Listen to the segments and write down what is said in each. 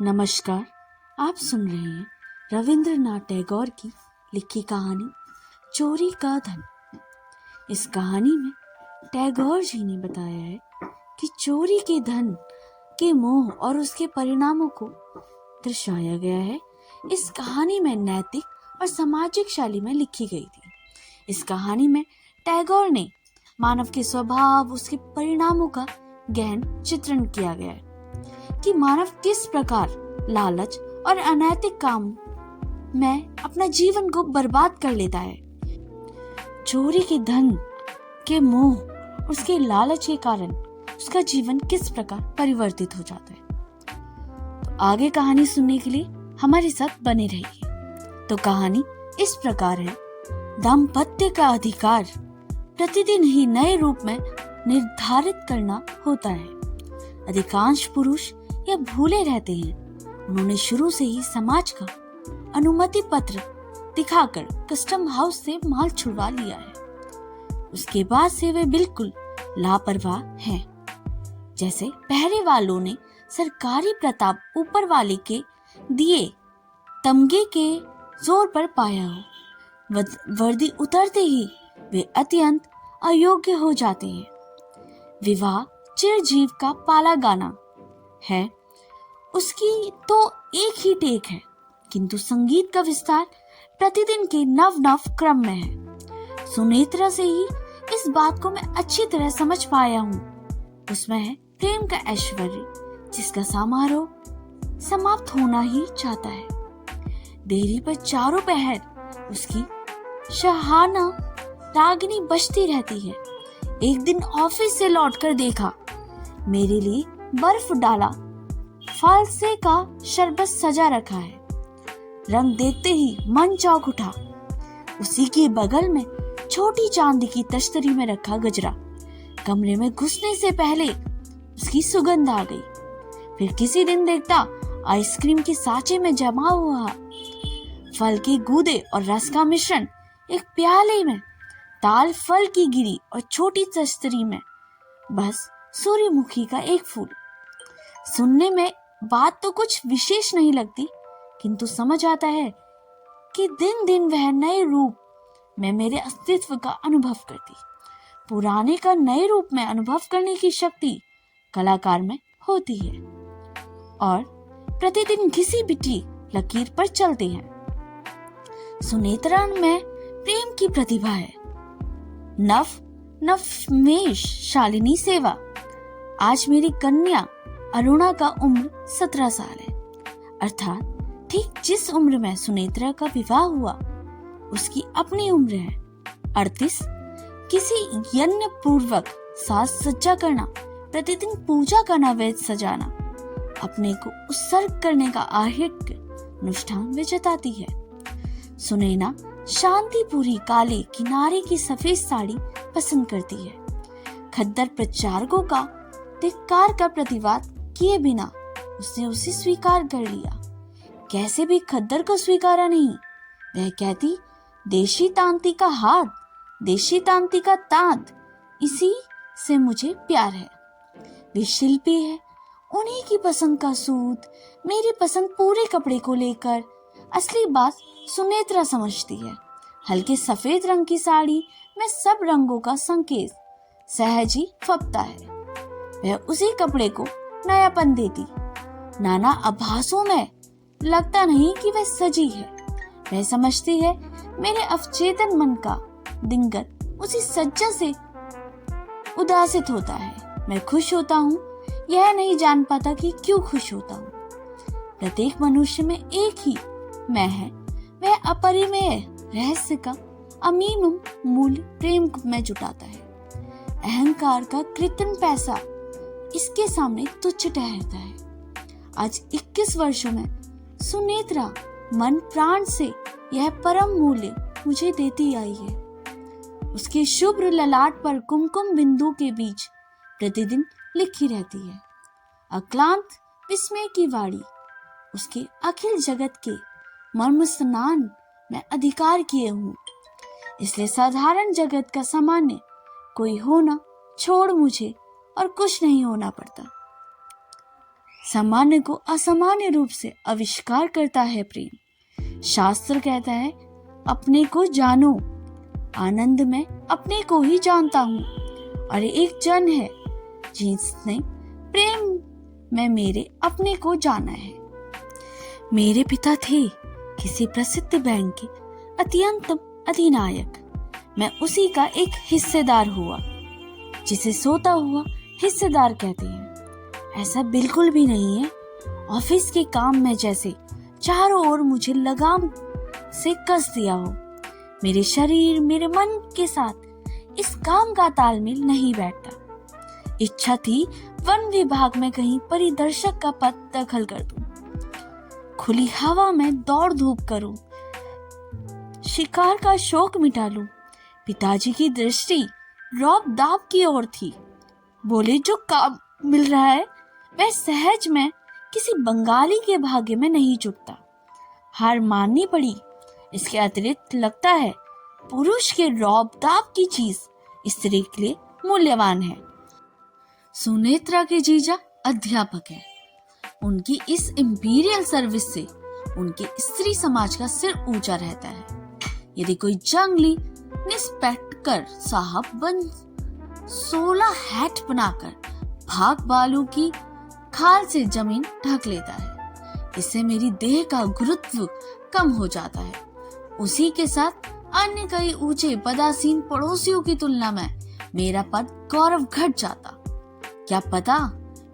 नमस्कार। आप सुन रहे हैं रविंद्रनाथ टैगोर की लिखी कहानी चोरी का धन। इस कहानी में टैगोर जी ने बताया है कि चोरी के धन के मोह और उसके परिणामों को दर्शाया गया है। इस कहानी में नैतिक और सामाजिक शैली में लिखी गई थी। इस कहानी में टैगोर ने मानव के स्वभाव, उसके परिणामों का गहन चित्रण किया गया है कि मानव किस प्रकार लालच और अनैतिक काम में अपना जीवन को बर्बाद कर लेता है। चोरी के धन के मोह, उसके लालच के कारण उसका जीवन किस प्रकार परिवर्तित हो जाता है। तो आगे कहानी सुनने के लिए हमारे साथ बने रहिए। तो कहानी इस प्रकार है। दाम्पत्य का अधिकार प्रतिदिन ही नए रूप में निर्धारित करना होता है। अधिकांश पुरुष यह भूले रहते हैं। उन्होंने शुरू से ही समाज का अनुमति पत्र दिखाकर कस्टम हाउस से माल छुड़वा लिया है। उसके बाद से वे बिल्कुल लापरवाह हैं। जैसे पहरे वालों ने सरकारी प्रताप ऊपर वाले के दिए तमगे के जोर पर पाया हो। वर्दी उतरते ही वे अत्यंत अयोग्य हो जाते हैं। विवाह चिरजीव का पाला गाना है, उसकी तो एक ही टेक है, किंतु संगीत का विस्तार प्रतिदिन के नव नव क्रम में है। सुनेत्रा से ही इस बात को मैं अच्छी तरह समझ पाया हूँ। उसमें है प्रेम का ऐश्वर्य, जिसका समारोह समाप्त होना ही चाहता है। देरी पर चारों पहर उसकी शहाना रागिनी बजती रहती है। एक दिन ऑफिस से लौटकर देखा, मेरे लिए बर्फ डाला फालसे का शरबत सजा रखा है। रंग देखते ही मन चौंक उठा। उसी के बगल में छोटी चांदी की तश्तरी में रखा गजरा कमरे में घुसने से पहले उसकी सुगंध आ गई। फिर किसी दिन देखता आइसक्रीम के साँचे में जमा हुआ फल के गूदे और रस का मिश्रण एक प्याले में, ताल फल की गिरी और छोटी तश्तरी में बस सूर्यमुखी का एक फूल। सुनने में बात तो कुछ विशेष नहीं लगती, किंतु समझ आता है कि दिन दिन वह नए रूप में मेरे अस्तित्व का अनुभव करती। पुराने का नए रूप में अनुभव करने की शक्ति कलाकार में होती है और प्रतिदिन घिसी पिटी लकीर पर चलते हैं। सुनेत्रा में प्रेम की प्रतिभा है। नवमेश शालिनी सेवा। आज मेरी कन्या अरुणा का उम्र 17 साल है, अर्थात ठीक जिस उम्र में सुनेत्रा का विवाह हुआ उसकी अपनी उम्र है 38। किसी यज्ञ पूर्वक साज सज्जा करना, प्रतिदिन पूजा का नैवेद्य सजाना, अपने को उत्सर्ग करने का आहिक अनुष्ठान में जताती है। सुनैना शांतिपुरी काले किनारे की सफेद साड़ी पसंद करती है। खद्दर प्रचारकों का धिक्कार का प्रतिवाद किए बिना उसने उसे स्वीकार कर लिया। कैसे भी खद्दर को स्वीकारा नहीं। वह कहती, देशी तांती का हाथ, देशी तांती का तांत, इसी से मुझे प्यार है। वे शिल्पी है, उन्हीं की पसंद का सूत, मेरी पसंद पूरे कपड़े को लेकर असली बात सुनेत्रा समझती है। हल्के सफेद रंग की साड़ी में सब रंगों का संकेत सहज ही फपता है। वह उसी कपड़े को नयापन देती। नाना आभासों में लगता नहीं कि वह सजी है। वह समझती है मेरे अवचेतन मन का दिनगत उसी सज्जा से उदासित होता है। मैं खुश होता हूँ, यह नहीं जान पाता कि क्यों खुश होता हूँ। प्रत्येक मनुष्य में एक ही मैं है। वह अपरिमेय रहस्य का अमीम मूल्य प्रेम में जुटाता है। अहंकार का कृत्रिम पैसा इसके सामने तुच्छ ठहरता है। आज 21 वर्षों में सुनेत्रा मन प्राण से यह परम मूल्य मुझे देती आई है। उसके शुभ्र ललाट पर कुमकुम बिंदु के बीच प्रतिदिन लिखी रहती है अक्लांत विस्मय की वाणी। उसके अखिल जगत के मर्म स्नान में अधिकार किए हूँ, इसलिए साधारण जगत का सामान्य कोई होना छोड़ मुझे और कुछ नहीं होना पड़ता। सामान्य को असामान्य रूप से आविष्कार करता है प्रेम। शास्त्र कहता है अपने को जानो, आनंद में अपने को ही जानता हूँ। और एक जन है जिसने प्रेम में मेरे अपने को जाना है। मेरे पिता थे किसी प्रसिद्ध बैंक के अत्यंत अधिनायक। मैं उसी का एक हिस्सेदार हुआ, जिसे सोता हुआ हिस्सेदार कहते हैं। ऐसा बिल्कुल भी नहीं है। ऑफिस के काम में जैसे चारों ओर मुझे लगाम से कस दिया हो। मेरे शरीर मेरे मन के साथ इस काम का तालमेल नहीं बैठता। इच्छा थी वन विभाग में कहीं परिदर्शक का पद दखल कर दूं, खुली हवा में दौड़ धूप करूं, शिकार का शौक मिटा लूं। पिताजी की दृष्टि रौब दाब की ओर थी। बोले जो काम मिल रहा है वह सहज में किसी बंगाली के भाग्य में नहीं चुकता। हार माननी पड़ी। इसके अतिरिक्त लगता है पुरुष के रौब दाब की चीज स्त्री के लिए मूल्यवान है। सुनेत्रा के जीजा अध्यापक है। उनकी इस इंपीरियल सर्विस से उनके स्त्री समाज का सिर ऊंचा रहता है। यदि कोई जंगली इंस्पेक्टर साहब बन 16 हैट बनाकर भाग बालू की खाल से जमीन ढक लेता है, इससे मेरी देह का गुरुत्व कम हो जाता है। उसी के साथ अन्य कई ऊंचे पदासीन पड़ोसियों की तुलना में मेरा पद गौरव घट जाता। क्या पता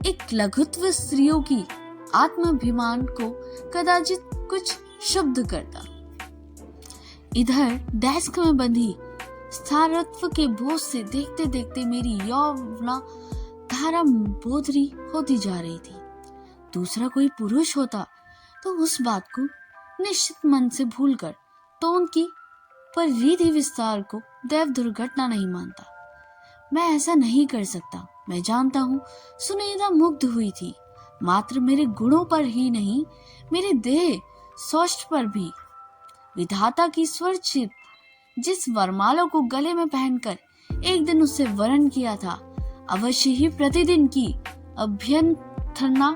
एक लघुत्व स्त्रियों की आत्माभिमान को कदाचित कुछ शुद्ध करता। इधर डेस्क में बंधी स्थारत्व के बोझ से देखते देखते मेरी यौवना धारा बोधरी होती जा रही थी। दूसरा कोई पुरुष होता तो उस बात को निश्चित मन से भूलकर तो उनकी परिधि विस्तार को दैव दुर्घटना नहीं मानता। मैं ऐसा नहीं कर सकता। मैं जानता हूँ सुनीता मुग्ध हुई थी, मात्र मेरे गुणों पर ही नहीं, मेरे देह सौष्ठ पर भी। विधाता की स्वरचित जिस वरमाला को गले में पहनकर एक दिन उससे वरण किया था, अवश्य ही प्रतिदिन की अभ्यर्थना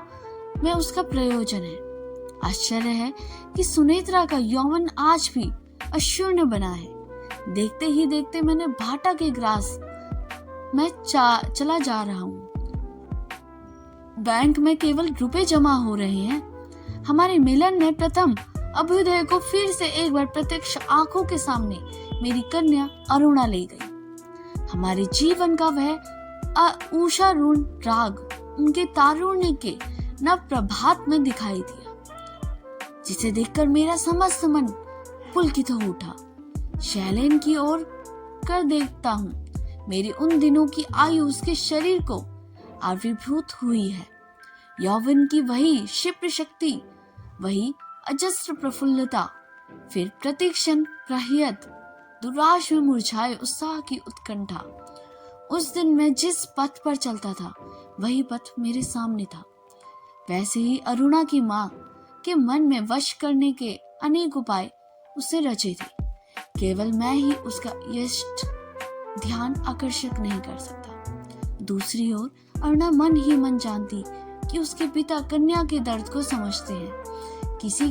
में उसका प्रयोजन है। आश्चर्य है कि सुनेत्रा का यौवन आज भी अशून्य बना है। देखते ही देखते मैंने भाटा के ग्रास में चला जा रहा हूँ। बैंक में केवल रुपए जमा हो रहे हैं। हमारे मिलन में प्रथम अभ्युदय को फिर से एक बार प्रत्यक्ष आंखों के सामने मेरी कन्या अरुणा ले गई। हमारे जीवन का वह उषारूढ़ राग उनके तारुण्य के नव प्रभात में दिखाई दिया, जिसे देखकर मेरा समस्त मन पुलकित हो उठा। शैलेन की ओर कर देखता हूँ। मेरी उन दिनों की आयु उसके शरीर को आविर्भूत हुई है। यौवन की वही क्षिप्र शक्ति, वही अजस्र प्रफुल्लता, फिर प्रतिक्षण प्रहयत दुराश में मुरझाए उत्साह की उत्कंठा। उस दिन मैं जिस पथ पर चलता था वही पथ मेरे सामने था। वैसे ही अरुणा की माँ के मन में वश करने के अनेक उपाय उसे रचे थे। केवल मैं ही उसका यष्ट ध्यान आकर्षक नहीं कर सकता। दूसरी ओर अरुणा मन ही मन जानती कि उसके पिता कन्या के दर्द को समझते हैं।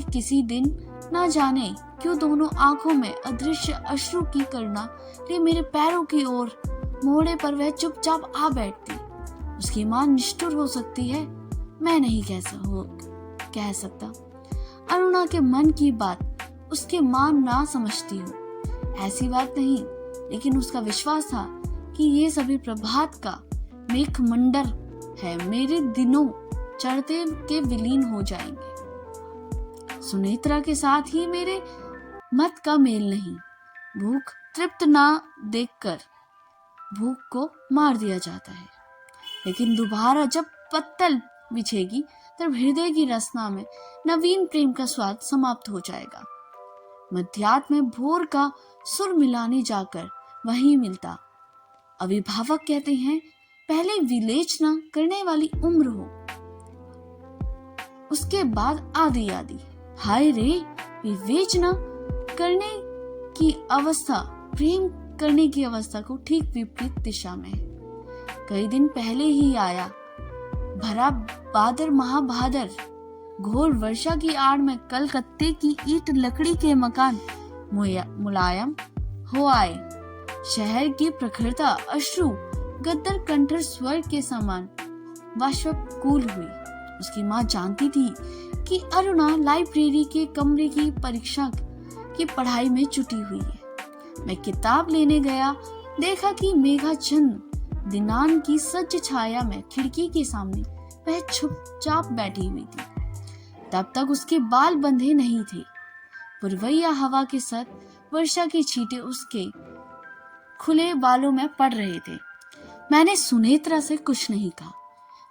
किसी दिन ना जाने क्यों दोनों आंखों में अदृश्य अश्रु की करुणा लिए मेरे पैरों की ओर मोड़े पर वह चुपचाप आ बैठती। उसकी मां निष्ठुर हो सकती है, मैं नहीं कह सकता। अरुणा के मन की बात उसके मां ना समझती हो, ऐसी बात नहीं, लेकिन उसका विश्वास था कि ये सभी प्रभात का मेघमंडल है, मेरे दिनों चढ़ते के विलीन हो जाएंगे। सुनेत्रा के साथ ही मेरे मत का मेल नहीं। भूख तृप्त ना देखकर भूख को मार दिया जाता है, लेकिन दोबारा जब पत्तल बिछेगी तब हृदय की रसना में नवीन प्रेम का स्वाद समाप्त हो जाएगा। मध्याह्न में भोर का सुर मिलाने जाकर वही मिलता। अभिभावक कहते हैं पहले विवेचना करने वाली उम्र हो, उसके बाद आदि आदि। हाय रे, विवेचना करने की अवस्था प्रेम करने की अवस्था को ठीक विपरीत दिशा में है। कई दिन पहले ही आया भरा बादर महाभादर, घोर वर्षा की आड़ में कलकत्ते की ईंट लकड़ी के मकान मुलायम हो आए। शहर की प्रखरता अश्रु गद्दर कंठर स्वर के समान वाष्पकूल हुई। उसकी माँ जानती थी कि अरुणा लाइब्रेरी के कमरे की परीक्षा की पढ़ाई में जुटी हुई है। मैं किताब लेने गया, देखा कि मेघाच्छन्न दिनान की सज्ज छाया में खिड़की के सामने वह चुपचाप बैठी हुई थी। तब तक उसके बाल बंधे नहीं थे। पुरवैया हवा के साथ वर्षा की छींटें उसके खुले बालों में पड़ रहे थे। मैंने सुनेत्रा से कुछ नहीं कहा।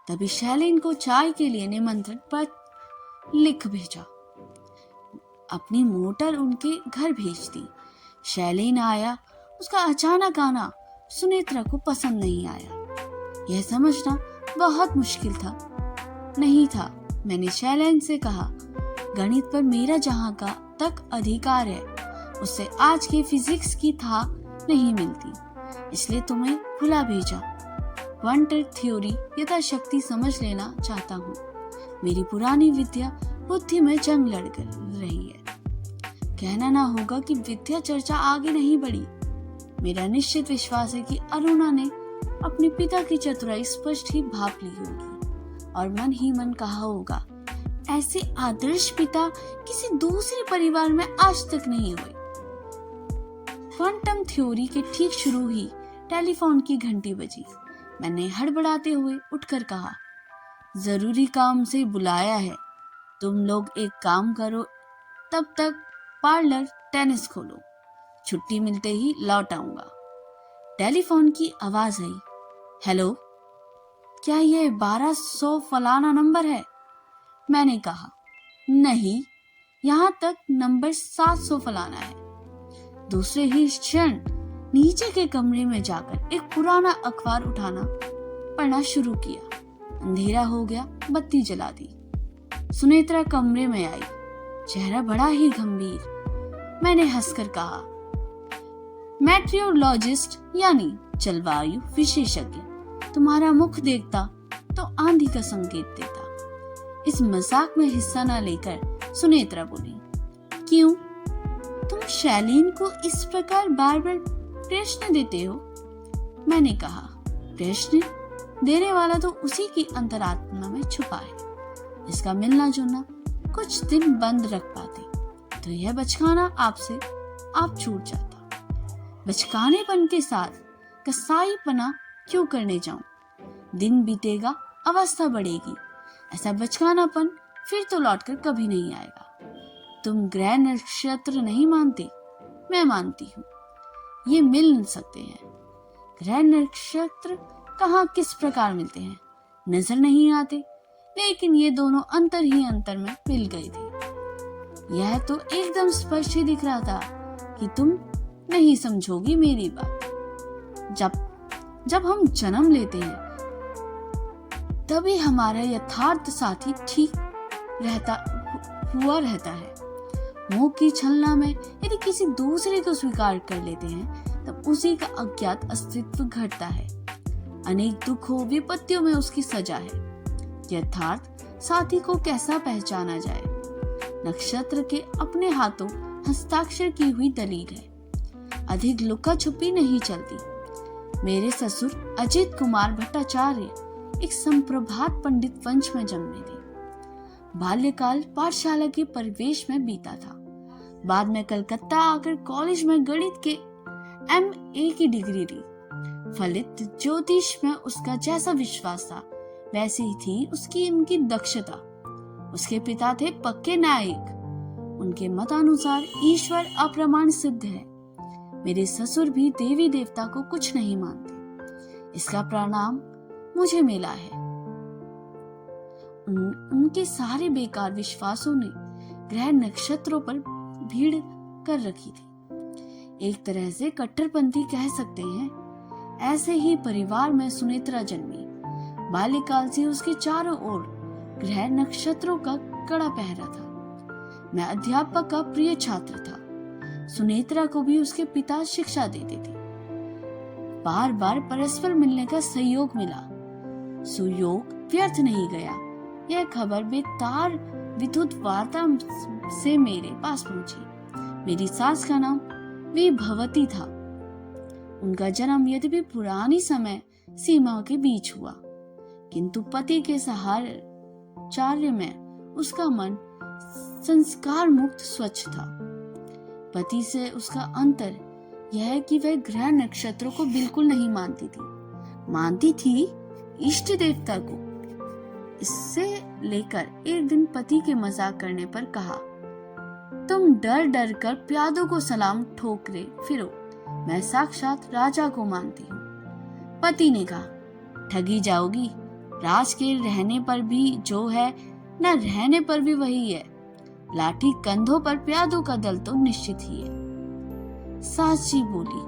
तभी शैलेन को चाय के लिए निमंत्रण पत्र लिख भेजा। अपनी मोटर उनके घर भेज दी। शैलेन आया। उसका अचानक आना सुनेत्रा को पसंद नहीं आया। यह समझना बहुत मुश्किल था। नहीं था। मैंने शैलेन से कहा, गणित पर मेरा जहां का तक अधिकार है, उससे आज के फिजिक्स की था नहीं मिलती, इसलिए तुम्हें खुला भेजा। क्वांटम थ्योरी यथाशक्ति समझ लेना चाहता हूँ। मेरी पुरानी विद्या बुद्धि में जंग लड़ रही है। कहना ना होगा कि विद्या चर्चा आगे नहीं बढ़ी। मेरा निश्चित विश्वास है कि अरुणा ने अपने पिता की चतुराई स्पष्ट ही भाप ली होगी और मन ही मन कहा होगा, ऐसे आदर्श पिता किसी दूसरे परिवार में आज तक नहीं हुए। क्वांटम थ्योरी के ठीक शुरू ही टेलीफोन की घंटी बजी। मैंने हड़बड़ाते हुए उठकर कहा, जरूरी काम से बुलाया है, तुम लोग एक काम करो, तब तक पार्लर टेनिस खोलो, छुट्टी मिलते ही लौट आऊंगा। टेलीफोन की आवाज आई, हेलो, क्या यह 1200 फलाना नंबर है? मैंने कहा, नहीं, यहाँ तक नंबर 700 फलाना है। दूसरे ही क्षण नीचे के कमरे में जाकर एक पुराना अखबार उठाना पढ़ना शुरू किया। अंधेरा हो गया, बत्ती जला दी। सुनेत्रा कमरे में आई, चेहरा बड़ा ही गंभीर। मैंने हंसकर कहा, मेट्रियोलॉजिस्ट यानी जलवायु विशेषज्ञ, तुम्हारा मुख देखता तो आंधी का संकेत देता। इस मजाक में हिस्सा न लेकर सुनेत्रा बोली, क्यों, तुम शैलेन को इस प्रकार बार बार प्रश्न देते हो? मैंने कहा, प्रश्न देने वाला तो उसी की अंतरात्मा में छुपा है। इसका मिलना जुलना कुछ दिन बंद रख पाते तो यह बचकाना आपसे आप छूट जाता। बचकानेपन के साथ कसाईपना क्यों करने जाऊं? दिन बीतेगा, अवस्था बढ़ेगी, ऐसा बचकानापन फिर तो लौटकर कभी नहीं आएगा। तुम ग्रह नक्षत्र नहीं मानते, मैं मानती हूँ। ये मिल न सकते हैं। ग्रह नक्षत्र कहाँ किस प्रकार मिलते हैं नजर नहीं आते, लेकिन ये दोनों अंतर ही अंतर में मिल गए थे। यह तो एकदम स्पष्ट ही दिख रहा था कि तुम नहीं समझोगी मेरी बात। जब हम जन्म लेते हैं तभी हमारा यथार्थ साथी ठीक हुआ रहता है। मोह की छलना में यदि किसी दूसरे को स्वीकार कर लेते हैं तब उसी का अज्ञात अस्तित्व घटता है। अनेक दुखों विपत्तियों में उसकी सजा है। यथार्थ साथी को कैसा पहचाना जाए? नक्षत्र के अपने हाथों हस्ताक्षर की हुई दलील है। अधिक लुका छुपी नहीं चलती। मेरे ससुर अजित कुमार भट्टाचार्य एक संप्रभात पंडित वंश में जन्मे थे। बाल्यकाल पाठशाला के परिवेश में बीता था। बाद में कलकत्ता आकर कॉलेज में गणित के MA की डिग्री ली। फलित ज्योतिष में उसका जैसा विश्वास था वैसी ही थी उसकी उनकी दक्षता। उसके पिता थे पक्के न्यायिक। उनके मतानुसार ईश्वर अप्रमाण सिद्ध है। मेरे ससुर भी देवी देवता को कुछ नहीं मानते। इसका परिणाम मुझे मिला है। उनके सारे बेकार विश्वासों ने ग्रह नक्षत्रों पर भीड़ कर रखी थी। एक तरह से कट्टरपंथी कह सकते हैं। ऐसे ही परिवार में सुनेत्रा जन्मी। बाल्यकाल से उसके चारों ओर ग्रह नक्षत्रों का कड़ा पहरा था। मैं अध्यापक का प्रिय छात्र था। सुनेत्रा को भी उसके पिता शिक्षा देते थे। बार बार परस्पर मिलने का सहयोग मिला। सुयोग व्यर्थ नहीं गया। यह खबर बेतार विद्युत वार्ता से मेरे पास पहुंची। मेरी सास का नाम विभवती था। उनका जन्म यद्यपि पुरानी समय सीमा के बीच हुआ, किंतु पति के सहाचार्य में उसका मन संस्कार मुक्त स्वच्छ था। पति से उसका अंतर यह है कि वह ग्रह नक्षत्रों को बिल्कुल नहीं मानती थी इष्ट देवता को। इससे लेकर एक दिन पति के मजाक करने पर कहा, तुम डर डर कर प्यादों को सलाम ठोकरे फिरो, मैं साक्षात राजा को मानती हूँ। पति ने कहा, ठगी जाओगी, राज के रहने पर भी जो है न रहने पर भी वही है। लाठी कंधों पर प्यादों का दल तो निश्चित ही है। सास जी बोली,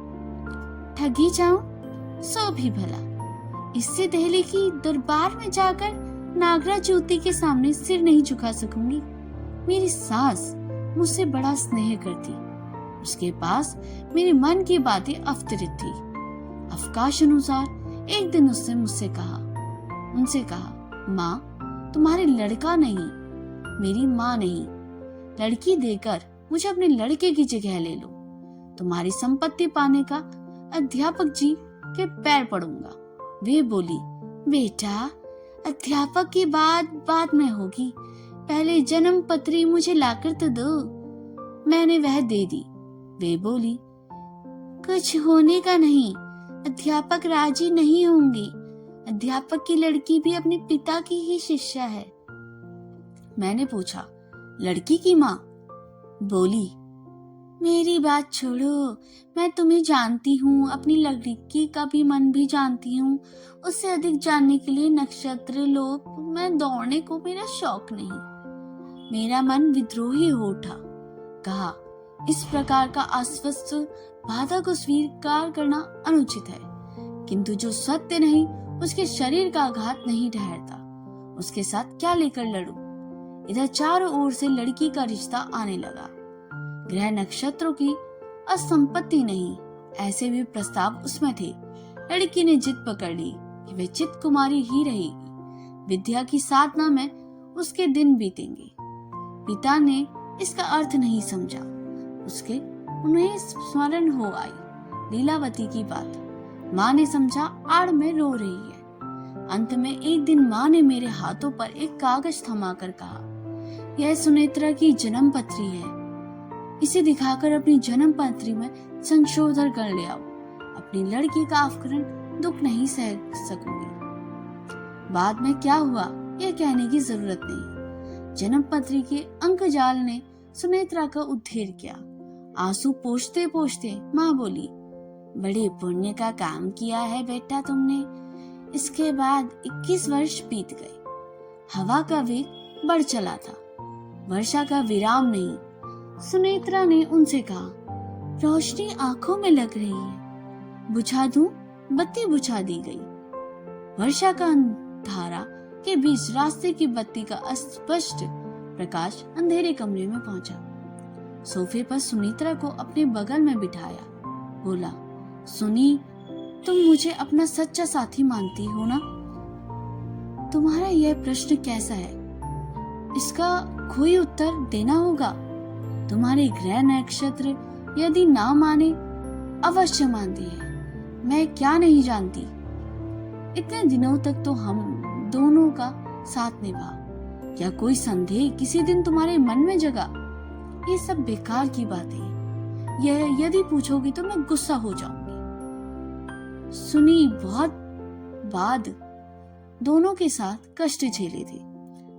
ठगी जाऊं सो भी भला, इससे दिल्ली की दरबार में जाकर नागरा ज्योति के सामने सिर नहीं झुका सकूंगी। मेरी सास मुझसे बड़ा स्नेह करती, उसके पास मेरे मन की बातें अवतरित थी। अवकाश अनुसार एक दिन उसने उनसे कहा, माँ तुम्हारे लड़का नहीं, मेरी माँ नहीं, लड़की देकर मुझे अपने लड़के की जगह ले लो। तुम्हारी संपत्ति पाने का अध्यापक जी के पैर पड़ूंगा। वे बोली, बेटा अध्यापक की बात बाद में होगी, पहले जन्म पत्री मुझे लाकर तो दो। मैंने वह दे दी। वे बोली, कुछ होने का नहीं, अध्यापक राजी नहीं होंगे। अध्यापक की लड़की भी अपने पिता की ही शिष्या है। मैंने पूछा, लड़की की माँ? बोली, मेरी बात छोड़ो, मैं तुम्हें जानती हूँ, अपनी लड़की का भी मन भी जानती हूँ। उससे अधिक जानने के लिए नक्षत्र लोक में दौड़ने को मेरा शौक नहीं। मेरा मन विद्रोही हो उठा। कहा, इस प्रकार का आश्वस्त बाधा को स्वीकार करना अनुचित है, किंतु जो सत्य नहीं उसके शरीर का आघात नहीं ठहरता, उसके साथ क्या लेकर लड़ूं? इधर चारों ओर से लड़की का रिश्ता आने लगा। ग्रह नक्षत्रों की असंपत्ति नहीं, ऐसे भी प्रस्ताव उसमें थे। लड़की ने जिद पकड़ ली कि वह चित कुमारी ही रहेगी, विद्या की साधना में उसके दिन बीतेंगे। पिता ने इसका अर्थ नहीं समझा। उन्हें स्मरण हो आई लीलावती की बात। माँ ने समझा आड़ में रो रही है। अंत में एक दिन माँ ने मेरे हाथों पर एक कागज थमाकर कहा, यह सुनेत्रा की जन्म पत्री है, इसे दिखाकर अपनी जन्म पत्री में संशोधन कर ले आओ। अपनी लड़की का अपहरण दुख नहीं सह सकूंगी। बाद में क्या हुआ यह कहने की जरूरत नहीं। जन्म पत्री के अंकजाल ने सुनेत्रा का उद्धार किया। आंसू पोंछते पोंछते माँ बोली, बड़े पुण्य का काम किया है बेटा तुमने। इसके बाद 21 वर्ष बीत गए। हवा का वेग बढ़ चला था, वर्षा का विराम नहीं। सुनेत्रा ने उनसे कहा, रोशनी आंखों में लग रही है, बुझा दूं? बत्ती बुझा दी गई। वर्षा का अंधारा के बीच रास्ते की बत्ती का अस्पष्ट प्रकाश अंधेरे कमरे में पहुंचा। सोफे पर सुनेत्रा को अपने बगल में बिठाया। बोला, सुनी, तुम मुझे अपना सच्चा साथी मानती हो ना? तुम्हारा यह प्रश्न कैसा है, इसका कोई उत्तर देना होगा। तुम्हारे ग्रह नक्षत्र यदि ना माने, अवश्य मानती है। मैं क्या नहीं जानती। इतने दिनों तक तो हम दोनों का साथ निभा। क्या कोई संदेह किसी दिन तुम्हारे मन में जगा? ये सब बेकार की बातें हैं। यह यदि पूछोगी तो मैं गुस्सा हो जाऊंगी। सुनी बहुत बाद दोनों के साथ कष्ट झेले थे।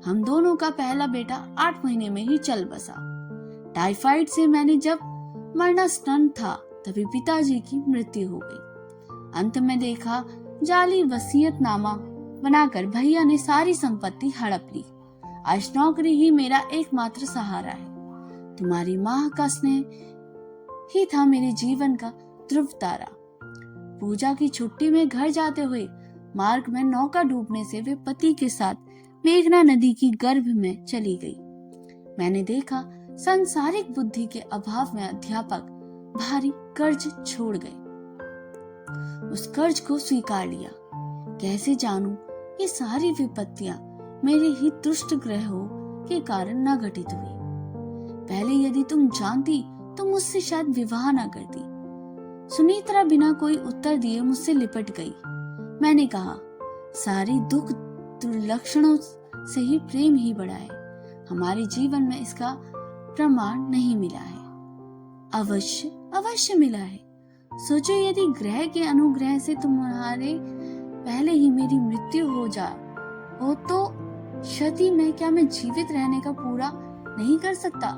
हम दोनों का पहला बेटा 8 महीने में ही चल बसा। टाइफाइड से मैंने जब मरणासन था तभी पिताजी की मृत्यु हो गई। अंत में देखा, जाली वसीयतनामा बनाकर भैया ने सारी संपत्ति हड़प ली। आज नौकरी ही मेरा एकमात्र सहारा है। तुम्हारी माँ का स्नेह ही था मेरे जीवन का ध्रुव तारा। पूजा की छुट्टी में घर जाते हुए मार्ग में नौका डूबने से वे पति के साथ मेघना नदी की गर्भ में चली गई। मैंने देखा, सांसारिक बुद्धि के अभाव में अध्यापक भारी कर्ज छोड़ गए। उस कर्ज को स्वीकार लिया। कैसे जानूं ये सारी विपत्तियां मेरे ही दुष्ट ग्रहों के कारण न घटित हुई। पहले यदि तुम जानती तो मुझसे शायद विवाह न करती। सुनेत्रा बिना कोई उत्तर दिए मुझसे लिपट गई। मैंने कहा, सारी दुख दुर्लक्षणों से ही प्रेम ही बढ़ा है। हमारे जीवन में इसका प्रमाण नहीं मिला है। अवश्य अवश्य मिला है। सोचो, यदि ग्रह के अनुग्रह से तुम्हारे पहले ही मेरी मृत्यु हो तो क्षति में क्या मैं जीवित रहने का पूरा नहीं कर सकता?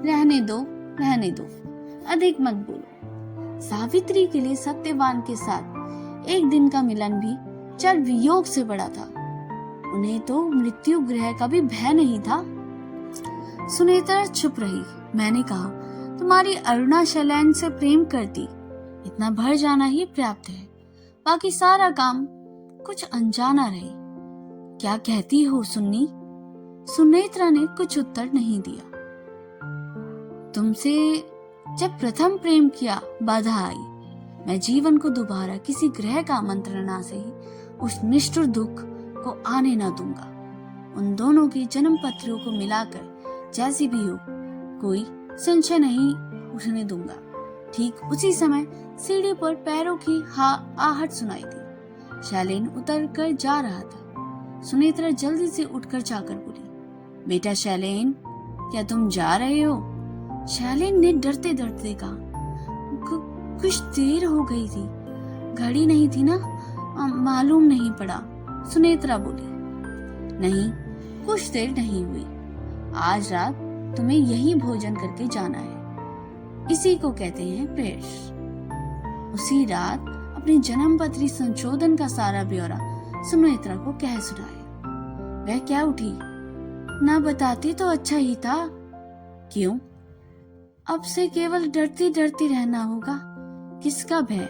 रहने दो, अधिक मत बोलो। सावित्री के लिए सत्यवान के साथ एक दिन का मिलन भी चल वियोग से बड़ा था। उन्हें तो मृत्यु ग्रह का भी भय नहीं था। सुनेत्रा चुप रही। मैंने कहा, तुम्हारी अरुणा शैलेन से प्रेम करती, इतना भर जाना ही पर्याप्त है। बाकी सारा काम कुछ अनजाना रहे। क्या कहती हो सुन्नी? सुनेत्रा ने कुछ उत्तर नहीं दिया। तुमसे जब प्रथम प्रेम किया बाधा आई। मैं जीवन को दोबारा किसी ग्रह का मंत्रणा से ही उस निष्ठुर दुख को आने न दूंगा। उन दोनों की जन्म पत्रियों को मिलाकर जैसी भी हो, कोई संशय नहीं उठने दूंगा। ठीक उसी समय सीढ़ी पर पैरों की आहट सुनाई दी। शैलेन उतर कर जा रहा था। सुनेत्रा जल्दी से उठकर जाकर बोली, बेटा शैलेन, क्या तुम जा रहे हो? शैलेन ने डरते डरते कहा, कुछ देर हो गई थी, घड़ी नहीं थी ना, मालूम नहीं पड़ा। सुनेत्रा बोली, नहीं, कुछ देर नहीं हुई। आज रात तुम्हें यही भोजन करके जाना है। इसी को कहते हैं प्रेष। उसी रात अपनी जन्म पत्री संशोधन का सारा ब्यौरा सुनेत्रा को कह सुनाया। वह क्या उठी, ना बताती तो अच्छा ही था। क्यों? अब से केवल डरती डरती रहना होगा। किसका भय?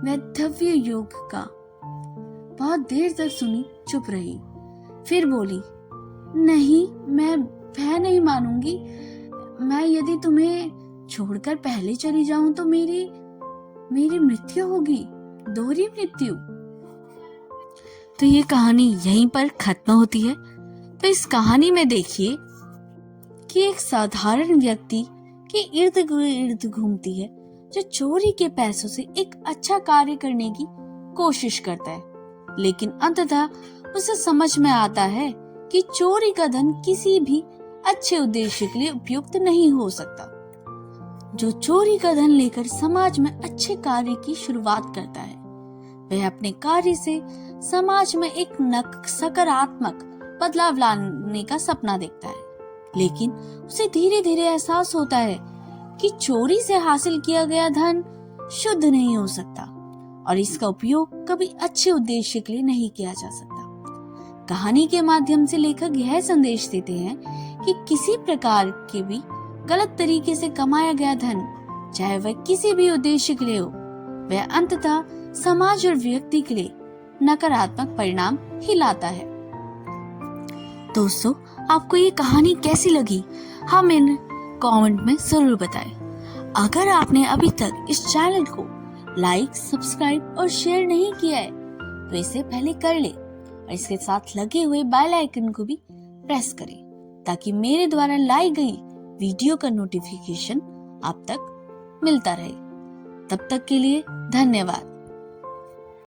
वैधव्य योग का। बहुत देर तक सुनी, चुप रही, फिर बोली, नहीं, मैं भय नहीं मानूंगी। मैं यदि तुम्हें छोड़कर पहले चली जाऊं तो मेरी मृत्यु होगी, दोहरी मृत्यु। तो ये कहानी यहीं पर खत्म होती है। तो इस कहानी में देखिए कि एक साधारण व्यक्ति के इर्द गिर्द घूमती है जो चोरी के पैसों से एक अच्छा कार्य करने की कोशिश करता है, लेकिन अंततः उसे समझ में आता है कि चोरी का धन किसी भी अच्छे उद्देश्य के लिए उपयुक्त नहीं हो सकता। जो चोरी का धन लेकर समाज में अच्छे कार्य की शुरुआत करता है, वह अपने कार्य से समाज में एक सकारात्मक बदलाव लाने का सपना देखता है। लेकिन उसे धीरे धीरे एहसास होता है कि चोरी से हासिल किया गया धन शुद्ध नहीं हो सकता और इसका उपयोग कभी अच्छे उद्देश्य के लिए नहीं किया जा सकता। कहानी के माध्यम से लेखक यह संदेश देते हैं कि किसी प्रकार के भी गलत तरीके से कमाया गया धन, चाहे वह किसी भी उद्देश्य के लिए हो, वह अंततः समाज और व्यक्ति के लिए नकारात्मक परिणाम ही लाता है। दोस्तों, आपको ये कहानी कैसी लगी हमें कमेंट में जरूर बताएं। अगर आपने अभी तक इस चैनल को लाइक, सब्सक्राइब और शेयर नहीं किया है तो इसे पहले कर ले और इसके साथ लगे हुए बेल आइकन को भी प्रेस करें ताकि मेरे द्वारा लाई गई वीडियो का नोटिफिकेशन आप तक मिलता रहे। तब तक के लिए धन्यवाद।